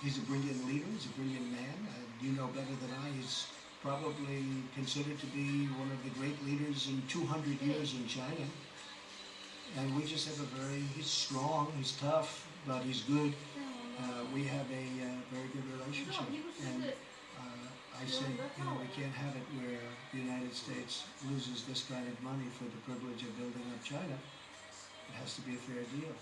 He's a brilliant leader. He's a brilliant man. You know better than I. He's probably considered to be one of the great leaders in 200 years in China. And we just have a he's strong, he's tough, but he's good. We have a very good relationship. And I said, we can't have it where the United States loses this kind of money for the privilege of building up China. It has to be a fair deal.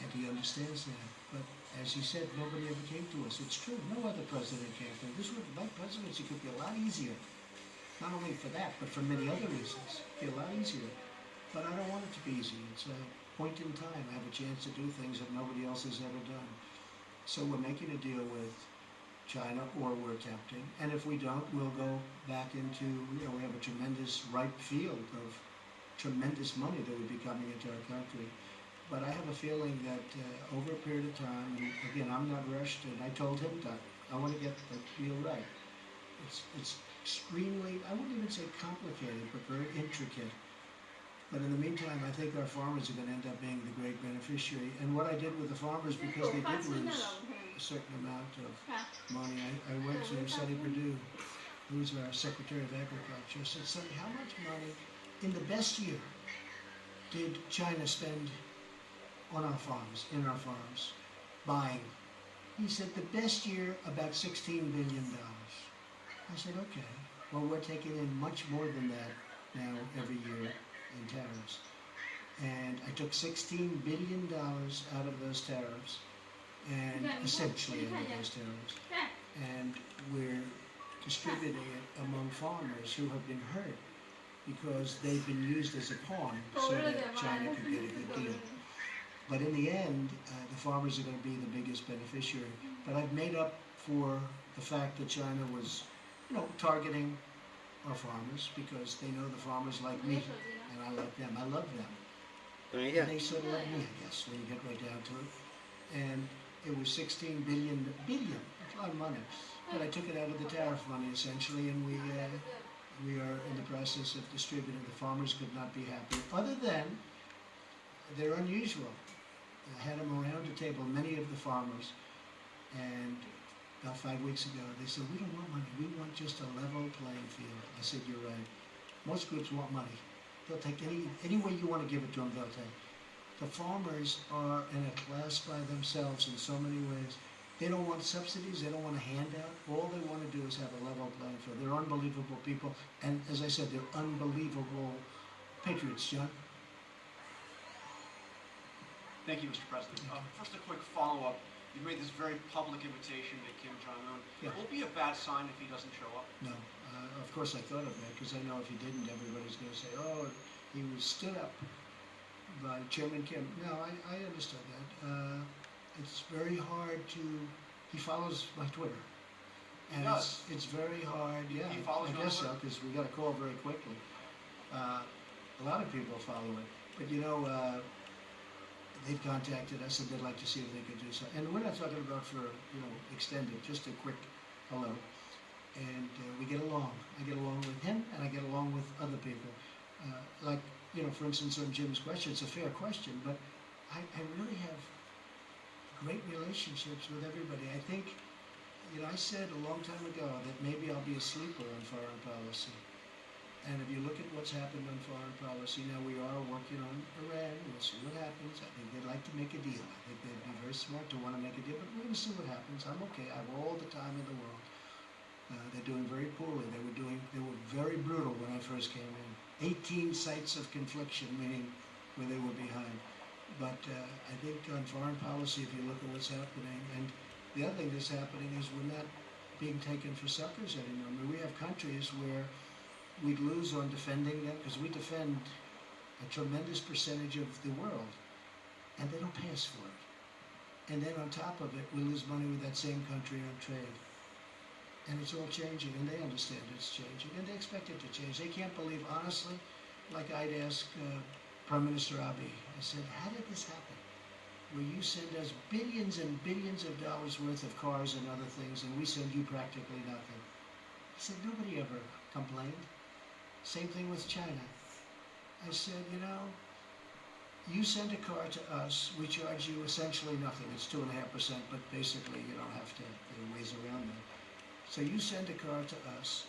And he understands that. But as he said, nobody ever came to us. It's true. No other president came to us. This would, my presidency could be a lot easier. Not only for that, but for many other reasons. It'd be a lot easier. But I don't want it to be easy. It's a point in time. I have a chance to do things that nobody else has ever done. So we're making a deal with China, or we're attempting. And if we don't, we'll go back into, we have a tremendous ripe field of tremendous money that would be coming into our country. But I have a feeling that over a period of time, and again, I'm not rushed, and I told him that I want to get the deal right. It's extremely, I wouldn't even say complicated, but very intricate. But in the meantime, I think our farmers are going to end up being the great beneficiary. And what I did with the farmers, because they did lose a certain amount of money, I went to Sonny Perdue, who's our Secretary of Agriculture. I said, Sonny, how much money in the best year did China spend on our farms, in our farms, buying? He said, the best year, about $16 billion. I said, okay, well, we're taking in much more than that now every year in tariffs. And I took $16 billion out of those tariffs, and essentially out of those tariffs, and we're distributing it among farmers who have been hurt because they've been used as a pawn so that China could get a good deal. But in the end, the farmers are going to be the biggest beneficiary. But I've made up for the fact that China was, targeting our farmers because they know the farmers like me and I like them. I love them. And they sort of love me, I guess, when you get right down to it. And it was 16 billion, it's a lot of money. But I took it out of the tariff money essentially, and we are in the process of distributing. The farmers could not be happier. Other than they're unusual. I had them around the table, many of the farmers, and about 5 weeks ago, they said, we don't want money, we want just a level playing field. I said, you're right. Most groups want money. They'll take any way you want to give it to them, they'll take. The farmers are in a class by themselves in so many ways. They don't want subsidies, they don't want a handout. All they want to do is have a level playing field. They're unbelievable people, and as I said, they're unbelievable patriots, John. Thank you, Mr. President. First, a quick follow-up. You made this very public invitation to Kim Jong-un. Yeah. Will it be a bad sign if he doesn't show up? No. Of course I thought of that, because I know if he didn't, everybody's going to say, oh, he was stood up by Chairman Kim. No, I understood that. It's very hard to, he follows my Twitter. And it's very hard, yeah. He follows I guess so, because we got a call very quickly. A lot of people follow it. But they've contacted us and they'd like to see if they could do so. And we're not talking about for, extended, just a quick hello. And we get along. I get along with him and I get along with other people. For instance, on Jim's question, it's a fair question, but I really have great relationships with everybody. I think, I said a long time ago that maybe I'll be a sleeper on foreign policy. And if you look at what's happened on foreign policy, now we are working on Iran. We'll see what happens. I think they'd like to make a deal. I think they'd be very smart to want to make a deal, but we're going to see what happens. I'm okay. I have all the time in the world. They're doing very poorly. They were very brutal when I first came in. 18 sites of confliction, meaning where they were behind. But I think on foreign policy, if you look at what's happening, and the other thing that's happening is we're not being taken for suckers anymore. I mean, we have countries where we'd lose on defending them because we defend a tremendous percentage of the world, and they don't pay us for it. And then on top of it, we lose money with that same country on trade. And it's all changing, and they understand it's changing, and they expect it to change. They can't believe, honestly, like I'd ask Prime Minister Abiy, I said, how did this happen? Where you send us billions and billions of dollars worth of cars and other things, and we send you practically nothing. I said, nobody ever complained. Same thing with China. I said, You send a car to us, we charge you essentially nothing. It's 2.5%, but basically you don't have to, there are ways around that. So you send a car to us,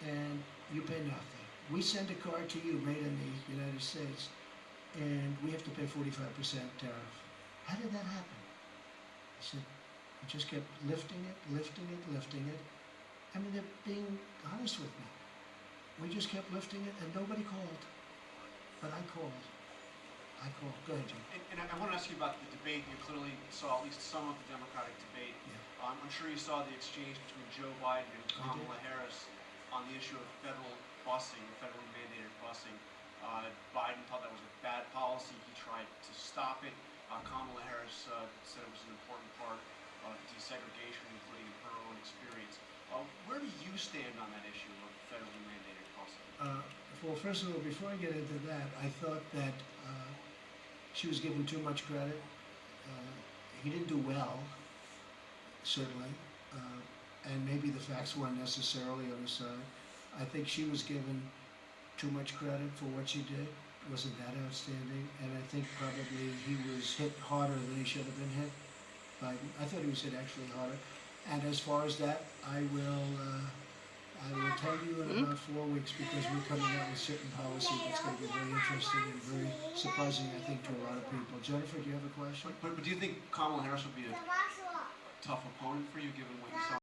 and you pay nothing. We send a car to you made in the United States, and we have to pay 45% tariff. How did that happen? I said, we just kept lifting it, lifting it, lifting it. I mean, they're being honest with me. We just kept lifting it, and nobody called. But I called. Go ahead, Jim. And I want to ask you about the debate. You clearly saw at least some of the Democratic debate. Yeah. I'm sure you saw the exchange between Joe Biden and Kamala Harris on the issue of federal busing, federally mandated busing. Biden thought that was a bad policy. He tried to stop it. Kamala Harris said it was an important part of desegregation, including her own experience. Where do you stand on that issue of federally mandated busing? Well, first of all, before I get into that, I thought that she was given too much credit. He didn't do well, certainly, and maybe the facts weren't necessarily on his side. I think she was given too much credit for what she did. Wasn't that outstanding? And I think probably he was hit harder than he should have been hit. Biden. I thought he was hit actually harder. And as far as that, I will tell you in about 4 weeks, because we're coming out with certain policy that's going to be very interesting and very surprising, I think, to a lot of people. Jennifer, do you have a question? But do you think Kamala Harris would be a tough opponent for you, given what you saw?